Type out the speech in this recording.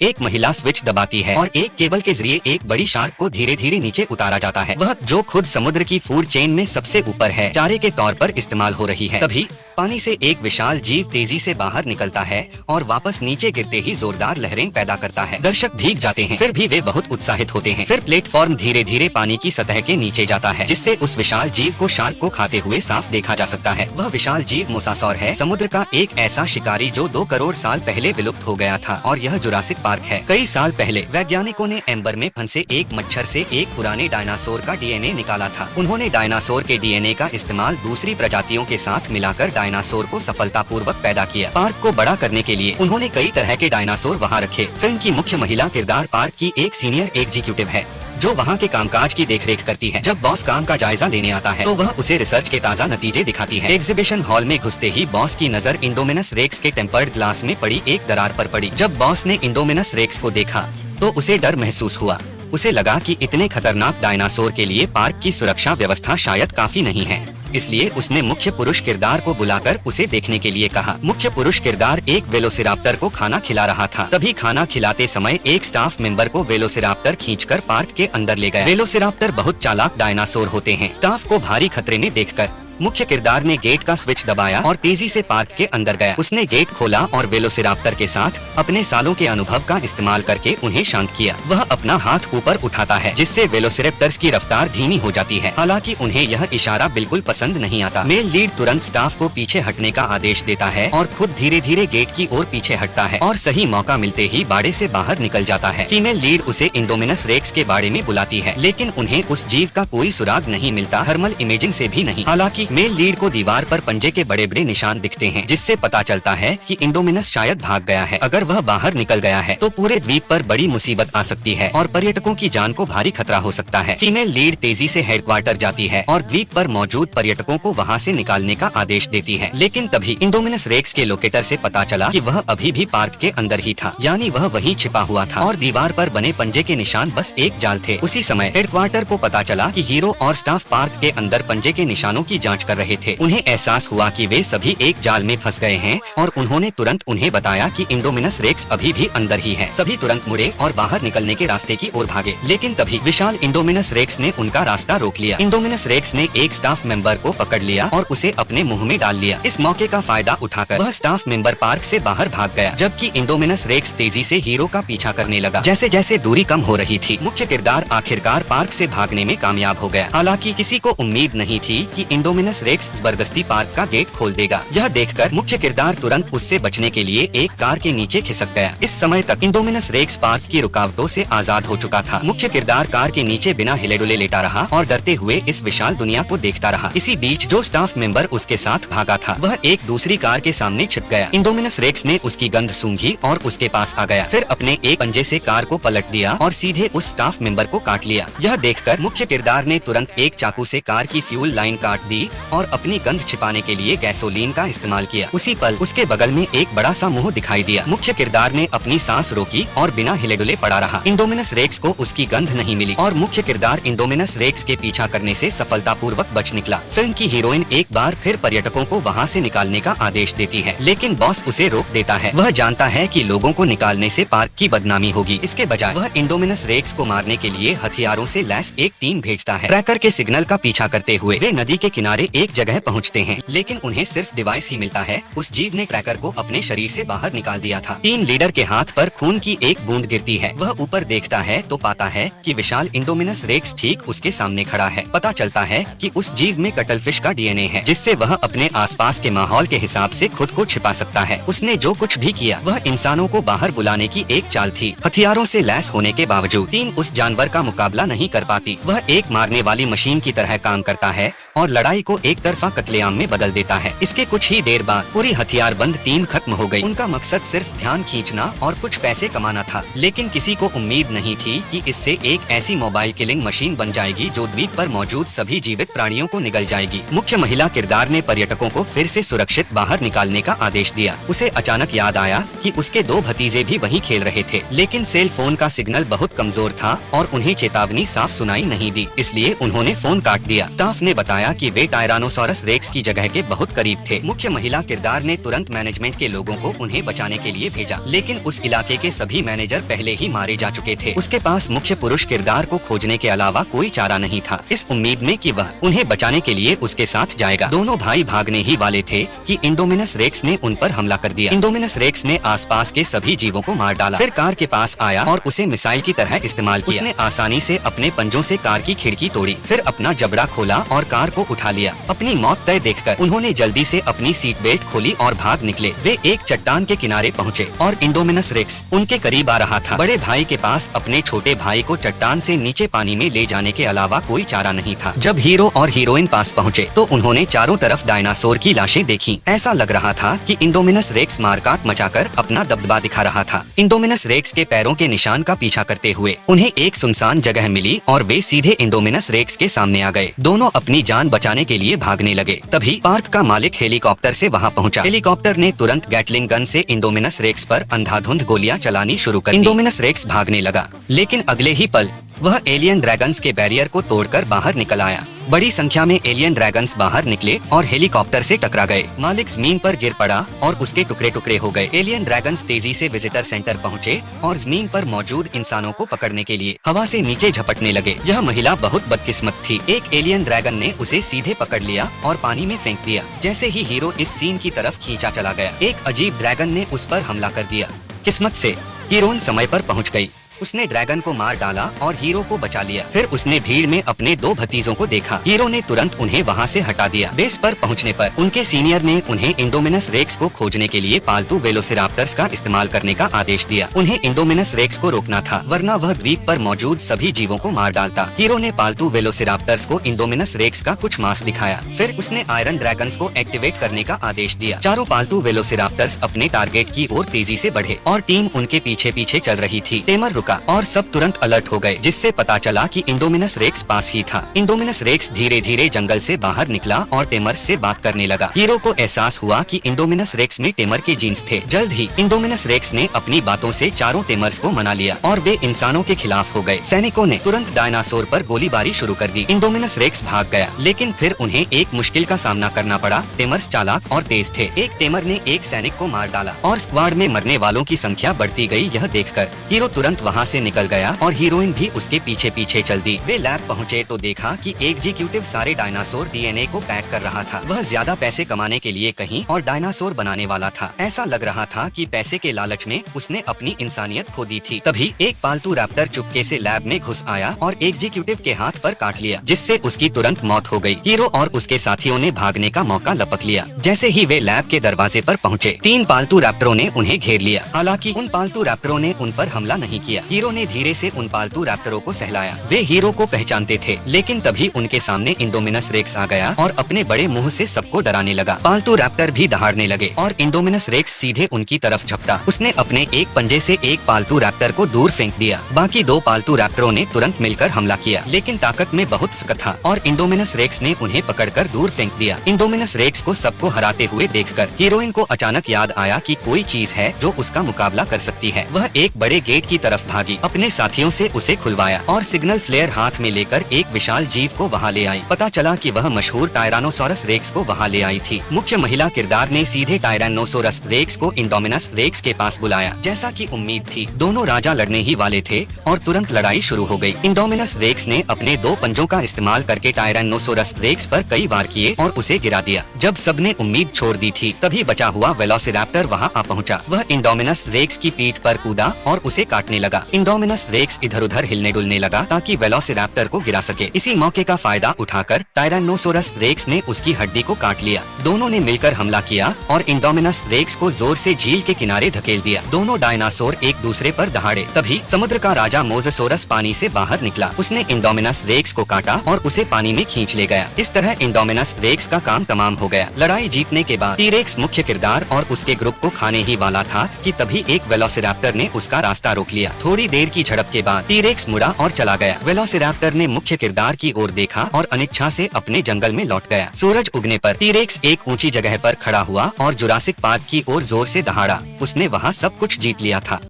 एक महिला स्विच दबाती है और एक केबल के जरिए एक बड़ी शार्क को धीरे धीरे नीचे उतारा जाता है, वह जो खुद समुद्र की फूड चेन में सबसे ऊपर है, चारे के तौर पर इस्तेमाल हो रही है। तभी पानी से एक विशाल जीव तेजी से बाहर निकलता है और वापस नीचे गिरते ही जोरदार लहरें पैदा करता है। दर्शक भीग जाते हैं, फिर भी वे बहुत उत्साहित होते हैं। फिर प्लेटफॉर्म धीरे धीरे पानी की सतह के नीचे जाता है, जिससे उस विशाल जीव को शार्क को खाते हुए साफ देखा जा सकता है। वह विशाल जीव मोसासौर है, समुद्र का एक ऐसा शिकारी जो 2 करोड़ साल पहले विलुप्त हो गया था, और यह जुरासिक पार्क है। कई साल पहले वैज्ञानिकों ने एम्बर में फंसे एक मच्छर से एक पुराने डायनासोर का डीएनए निकाला था। उन्होंने डायनासोर के डीएनए का इस्तेमाल दूसरी प्रजातियों के साथ मिलाकर डायनासोर को सफलतापूर्वक पैदा किया। पार्क को बड़ा करने के लिए उन्होंने कई तरह के डायनासोर वहां रखे। फिल्म की मुख्य महिला किरदार पार्क की एक सीनियर एग्जीक्यूटिव है, जो वहाँ के कामकाज की देखरेख करती है। जब बॉस काम का जायजा लेने आता है तो वह उसे रिसर्च के ताज़ा नतीजे दिखाती है। एग्जीबिशन हॉल में घुसते ही बॉस की नजर इंडोमिनस रेक्स के टेम्पर्ड ग्लास में पड़ी एक दरार पर पड़ी। जब बॉस ने इंडोमिनस रेक्स को देखा तो उसे डर महसूस हुआ। उसे लगा कि इतने खतरनाक डायनासोर के लिए पार्क की सुरक्षा व्यवस्था शायद काफी नहीं है, इसलिए उसने मुख्य पुरुष किरदार को बुलाकर उसे देखने के लिए कहा। मुख्य पुरुष किरदार एक वेलोसिराप्टर को खाना खिला रहा था। तभी खाना खिलाते समय एक स्टाफ मेंबर को वेलोसिराप्टर खींचकर पार्क के अंदर ले गया। वेलोसिराप्टर बहुत चालाक डायनासोर होते हैं। स्टाफ को भारी खतरे में देखकर मुख्य किरदार ने गेट का स्विच दबाया और तेजी से पार्क के अंदर गया। उसने गेट खोला और वेलोसिराप्टर के साथ अपने सालों के अनुभव का इस्तेमाल करके उन्हें शांत किया। वह अपना हाथ ऊपर उठाता है, जिससे वेलोसिराप्टर्स की रफ्तार धीमी हो जाती है। हालांकि उन्हें यह इशारा बिल्कुल पसंद नहीं आता। मेल लीड तुरंत स्टाफ को पीछे हटने का आदेश देता है और खुद धीरे धीरे गेट की ओर पीछे हटता है और सही मौका मिलते ही बाड़े से बाहर निकल जाता है। फीमेल लीड उसे इंडोमिनस रेक्स के बाड़े में बुलाती है, लेकिन उन्हें उस जीव का कोई सुराग नहीं मिलता, थर्मल इमेजिंग से भी नहीं। हालांकि मेल लीड को दीवार पर पंजे के बड़े बड़े निशान दिखते हैं, जिससे पता चलता है कि इंडोमिनस शायद भाग गया है। अगर वह बाहर निकल गया है तो पूरे द्वीप पर बड़ी मुसीबत आ सकती है और पर्यटकों की जान को भारी खतरा हो सकता है। फीमेल लीड तेजी से हेडक्वार्टर जाती है और द्वीप पर मौजूद पर्यटकों को वहां से निकालने का आदेश देती है, लेकिन तभी इंडोमिनस रेक्स के लोकेटर से पता चला कि वह अभी भी पार्क के अंदर ही था, यानी वह वहीं छिपा हुआ था और दीवार पर बने पंजे के निशान बस एक जाल थे। उसी समय हेडक्वार्टर को पता चला कि हीरो और स्टाफ पार्क के अंदर पंजे के निशानों की जांच कर रहे थे। उन्हें एहसास हुआ कि वे सभी एक जाल में फंस गए हैं और उन्होंने तुरंत उन्हें बताया कि इंडोमिनस रेक्स अभी भी अंदर ही है। सभी तुरंत मुड़े और बाहर निकलने के रास्ते की ओर भागे, लेकिन तभी विशाल इंडोमिनस रेक्स ने उनका रास्ता रोक लिया। इंडोमिनस रेक्स ने एक स्टाफ मेंबर को पकड़ लिया और उसे अपने मुंह में डाल लिया। इस मौके का फायदा उठाकर वह स्टाफ मेंबर पार्क से बाहर भाग गया, जबकि इंडोमिनस रेक्स तेजी से हीरो का पीछा करने लगा। जैसे जैसे दूरी कम हो रही थी, मुख्य किरदार आखिरकार पार्क से भागने में कामयाब हो गया। हालांकि किसी को उम्मीद नहीं थी कि इंडोमिनस रेक्स जबरदस्ती पार्क का गेट खोल देगा। यह देखकर मुख्य किरदार तुरंत उससे बचने के लिए एक कार के नीचे खिसक गया। इस समय तक इंडोमिनस रेक्स पार्क की रुकावटों से आजाद हो चुका था। मुख्य किरदार कार के नीचे बिना हिले डुले लेटा रहा और डरते हुए इस विशाल दुनिया को देखता रहा। इसी बीच जो स्टाफ मेंबर उसके साथ भागा था, वह एक दूसरी कार के सामने छिप गया। इंडोमिनस रेक्स ने उसकी गंध सूंघी और उसके पास आ गया। फिर अपने एक पंजे से कार को पलट दिया और सीधे उस स्टाफ मेंबर को काट लिया। यह देखकर मुख्य किरदार ने तुरंत एक चाकू से कार की फ्यूल लाइन काट दी और अपनी गंध छिपाने के लिए गैसोलीन का इस्तेमाल किया। उसी पल उसके बगल में एक बड़ा सा मुंह दिखाई दिया। मुख्य किरदार ने अपनी सांस रोकी और बिना हिले डुले पड़ा रहा। इंडोमिनस रेक्स को उसकी गंध नहीं मिली और मुख्य किरदार इंडोमिनस रेक्स के पीछा करने से सफलतापूर्वक बच निकला। फिल्म की हीरोइन एक बार फिर पर्यटकों को वहां से निकालने का आदेश देती है, लेकिन बॉस उसे रोक देता है। वह जानता है कि लोगों को निकालने से पार्क की बदनामी होगी। इसके बजाय वह इंडोमिनस रेक्स को मारने के लिए हथियारों से लैस एक टीम भेजता है। ट्रैकर के सिग्नल का पीछा करते हुए वे नदी के किनारे एक जगह पहुँचते हैं, लेकिन उन्हें सिर्फ डिवाइस ही मिलता है। उस जीव ने ट्रैकर को अपने शरीर से बाहर निकाल दिया था। टीम लीडर के हाथ पर खून की एक बूंद गिरती है। वह ऊपर देखता है तो पाता है कि विशाल इंडोमिनस रेक्स ठीक उसके सामने खड़ा है। पता चलता है कि उस जीव में कटलफिश का डीएनए है, जिससे वह अपने आसपास के माहौल के हिसाब से खुद को छिपा सकता है। उसने जो कुछ भी किया वह इंसानों को बाहर बुलाने की एक चाल थी। हथियारों से लैस होने के बावजूद टीम उस जानवर का मुकाबला नहीं कर पाती। वह एक मारने वाली मशीन की तरह काम करता है और लड़ाई को एक तरफा कत्लेआम में बदल देता है। इसके कुछ ही देर बाद पूरी हथियारबंद टीम खत्म हो गई। उनका मकसद सिर्फ ध्यान खींचना और कुछ पैसे कमाना था, लेकिन किसी को उम्मीद नहीं थी कि इससे एक ऐसी मोबाइल किलिंग मशीन बन जाएगी जो द्वीप पर मौजूद सभी जीवित प्राणियों को निगल जाएगी। मुख्य महिला किरदार ने पर्यटकों को फिर से सुरक्षित बाहर निकालने का आदेश दिया। उसे अचानक याद आया कि उसके 2 भतीजे भी वहीं खेल रहे थे, लेकिन सेल फोन का सिग्नल बहुत कमजोर था और उन्हें चेतावनी साफ सुनाई नहीं दी, इसलिए उन्होंने फोन काट दिया। स्टाफ ने बताया कि वे टायरानोसॉरस रेक्स की जगह के बहुत करीब थे। मुख्य महिला किरदार ने तुरंत मैनेजमेंट के लोगों को उन्हें बचाने के लिए भेजा, लेकिन उस इलाके के सभी मैनेजर पहले ही मारे जा चुके थे। उसके पास मुख्य पुरुष किरदार को खोजने के अलावा कोई चारा नहीं था, इस उम्मीद में कि वह उन्हें बचाने के लिए उसके साथ जाएगा। दोनों भाई भागने ही वाले थे कि इंडोमिनस रेक्स ने उन पर हमला कर दिया। इंडोमिनस रेक्स ने आसपास के सभी जीवों को मार डाला, फिर कार के पास आया और उसे मिसाइल की तरह इस्तेमाल किया। उसने आसानी से अपने पंजों से कार की खिड़की तोड़ी, फिर अपना जबड़ा खोला और कार को उठा लिया। अपनी मौत तय देखकर उन्होंने जल्दी से अपनी सीट बेल्ट खोली और भाग निकले। वे एक चट्टान के किनारे पहुँचे और इंडोमिनस रेक्स उनके करीब आ रहा था। बड़े भाई के पास अपने छोटे भाई को चट्टान से नीचे पानी में ले जाने के अलावा कोई चारा नहीं था। जब हीरो और हीरोइन पास पहुँचे तो उन्होंने चारों तरफ डायनासोर की लाशें देखी। ऐसा लग रहा था कि इंडोमिनस रेक्स मारकाट मचाकर अपना दबदबा दिखा रहा था। इंडोमिनस रेक्स के पैरों के निशान का पीछा करते हुए उन्हें एक सुनसान जगह मिली और वे सीधे इंडोमिनस रेक्स के सामने आ गए। दोनों अपनी जान बचाने के लिए भागने लगे। तभी पार्क का मालिक हेलीकॉप्टर से वहां पहुंचा। हेलीकॉप्टर ने तुरंत गैटलिंग गन से इंडोमिनस रेक्स पर अंधाधुंध गोलियां चलानी शुरू कर दी। इंडोमिनस रेक्स भागने लगा, लेकिन अगले ही पल वह एलियन ड्रैगन्स के बैरियर को तोड़कर बाहर निकल आया। बड़ी संख्या में एलियन ड्रैगन्स बाहर निकले और हेलीकॉप्टर से टकरा गए। मालिक जमीन पर गिर पड़ा और उसके टुकड़े टुकड़े हो गए। एलियन ड्रैगन्स तेजी से विजिटर सेंटर पहुंचे और जमीन पर मौजूद इंसानों को पकड़ने के लिए हवा से नीचे झपटने लगे। यह महिला बहुत बदकिस्मत थी। एक एलियन ड्रैगन ने उसे सीधे पकड़ लिया और पानी में फेंक दिया। जैसे ही हीरो इस सीन की तरफ खींचा चला गया, एक अजीब ड्रैगन ने उस पर हमला कर दिया। किस्मत से हीरोइन समय पर पहुंच गई। उसने ड्रैगन को मार डाला और हीरो को बचा लिया। फिर उसने भीड़ में अपने दो भतीजों को देखा। हीरो ने तुरंत उन्हें वहां से हटा दिया। बेस पर पहुंचने पर उनके सीनियर ने उन्हें इंडोमिनस रेक्स को खोजने के लिए पालतू वेलोसिराप्टर्स का इस्तेमाल करने का आदेश दिया। उन्हें इंडोमिनस रेक्स को रोकना था, वरना वह द्वीप पर मौजूद सभी जीवों को मार डालता। हीरो ने पालतू वेलोसिराप्टर्स को इंडोमिनस रेक्स का कुछ मांस दिखाया। फिर उसने आयरन ड्रैगन्स को एक्टिवेट करने का आदेश दिया। चारों पालतू वेलोसिराप्टर्स अपने टारगेट की ओर तेजी से बढ़े और टीम उनके पीछे पीछे चल रही थी। टेमर रुका और सब तुरंत अलर्ट हो गए, जिससे पता चला कि इंडोमिनस रेक्स पास ही था। इंडोमिनस रेक्स धीरे धीरे जंगल से बाहर निकला और टेमर्स से बात करने लगा। हीरो को एहसास हुआ कि इंडोमिनस रेक्स में टेमर के जीन्स थे। जल्द ही इंडोमिनस रेक्स ने अपनी बातों से चारों टेमर्स को मना लिया और वे इंसानों के खिलाफ हो गए। सैनिकों ने तुरंत डायनासोर पर गोलीबारी शुरू कर दी। इंडोमिनस रेक्स भाग गया, लेकिन फिर उन्हें एक मुश्किल का सामना करना पड़ा। टेमर्स चालाक और तेज थे। एक टेमर ने एक सैनिक को मार डाला और स्क्वाड में मरने वालों की संख्या बढ़ती गई। यह देखकर हीरो तुरंत वहाँ से निकल गया और हीरोइन भी उसके पीछे पीछे चल दी। वे लैब पहुँचे तो देखा कि एग्जीक्यूटिव सारे डायनासोर डीएनए को पैक कर रहा था। वह ज्यादा पैसे कमाने के लिए कहीं और डायनासोर बनाने वाला था। ऐसा लग रहा था कि पैसे के लालच में उसने अपनी इंसानियत खो दी थी। तभी एक पालतू रैप्टर चुपके से लैब में घुस आया और एग्जीक्यूटिव के हाथ पर काट लिया, जिससे उसकी तुरंत मौत हो गई। हीरो और उसके साथियों ने भागने का मौका लपक लिया। जैसे ही वे लैब के दरवाजे पर पहुँचे, 3 पालतू रैप्टरों ने उन्हें घेर लिया। हालांकि उन पालतू रैप्टरों ने उन पर हमला नहीं किया। हीरो ने धीरे से उन पालतू रैप्टरों को सहलाया। वे हीरो को पहचानते थे, लेकिन तभी उनके सामने इंडोमिनस रेक्स आ गया और अपने बड़े मुंह से सबको डराने लगा। पालतू रैप्टर भी दहाड़ने लगे और इंडोमिनस रेक्स सीधे उनकी तरफ झपटा। उसने अपने एक पंजे से एक पालतू रैप्टर को दूर फेंक दिया। बाकी 2 पालतू रैप्टरों ने तुरंत मिलकर हमला किया, लेकिन ताकत में बहुत फर्क था और इंडोमिनस रेक्स ने उन्हें पकड़कर दूर फेंक दिया। इंडोमिनस रेक्स को सबको हराते हुए देखकर हीरोइन को अचानक याद आया कि कोई चीज है जो उसका मुकाबला कर सकती है। वह एक बड़े गेट की तरफ भागी, अपने साथियों से उसे खुलवाया और सिग्नल फ्लेयर हाथ में लेकर एक विशाल जीव को वहां ले आई। पता चला कि वह मशहूर टायरानोसॉरस रेक्स को वहां ले आई थी। मुख्य महिला किरदार ने सीधे टायरानोसोरस रेक्स को इंडोमिनस रेक्स के पास बुलाया। जैसा कि उम्मीद थी, दोनों राजा लड़ने ही वाले थे और तुरंत लड़ाई शुरू हो गई। इंडोमिनस रेक्स ने अपने 2 पंजों का इस्तेमाल करके टायरानोसोरस रेक्स पर कई वार किए और उसे गिरा दिया। जब सबने उम्मीद छोड़ दी थी, तभी बचा हुआ वेलोसिराप्टर वहां आ पहुंचा। वह इंडोमिनस रेक्स की पीठ पर कूदा और उसे काटने लगा। इंडोमिनस रेक्स इधर उधर हिलने डुलने लगा ताकि वेलोसिराप्टर को गिरा सके। इसी मौके का फायदा उठाकर टायरानोसोरस रेक्स ने उसकी हड्डी को काट लिया। दोनों ने मिलकर हमला किया और इंडोमिनस रेक्स को जोर से झील के किनारे धकेल दिया। दोनों डायनासोर एक दूसरे पर दहाड़े। तभी समुद्र का राजा मोज़ेसोरस पानी से बाहर निकला। उसने इंडोमिनस रेक्स को काटा और उसे पानी में खींच ले गया। इस तरह इंडोमिनस रेक्स का काम तमाम हो गया। लड़ाई जीतने के बाद टी-रेक्स मुख्य किरदार और उसके ग्रुप को खाने ही वाला था कि तभी एक वेलोसिराप्टर ने उसका रास्ता रोक लिया। थोड़ी देर की झड़प के बाद टी-रेक्स मुड़ा और चला गया। वेलोसिराप्टर ने मुख्य किरदार की ओर देखा और अनिच्छा से अपने जंगल में लौट गया। सूरज उगने पर टी-रेक्स एक ऊंची जगह पर खड़ा हुआ और जुरासिक पार्क की ओर जोर से दहाड़ा। उसने वहां सब कुछ जीत लिया था।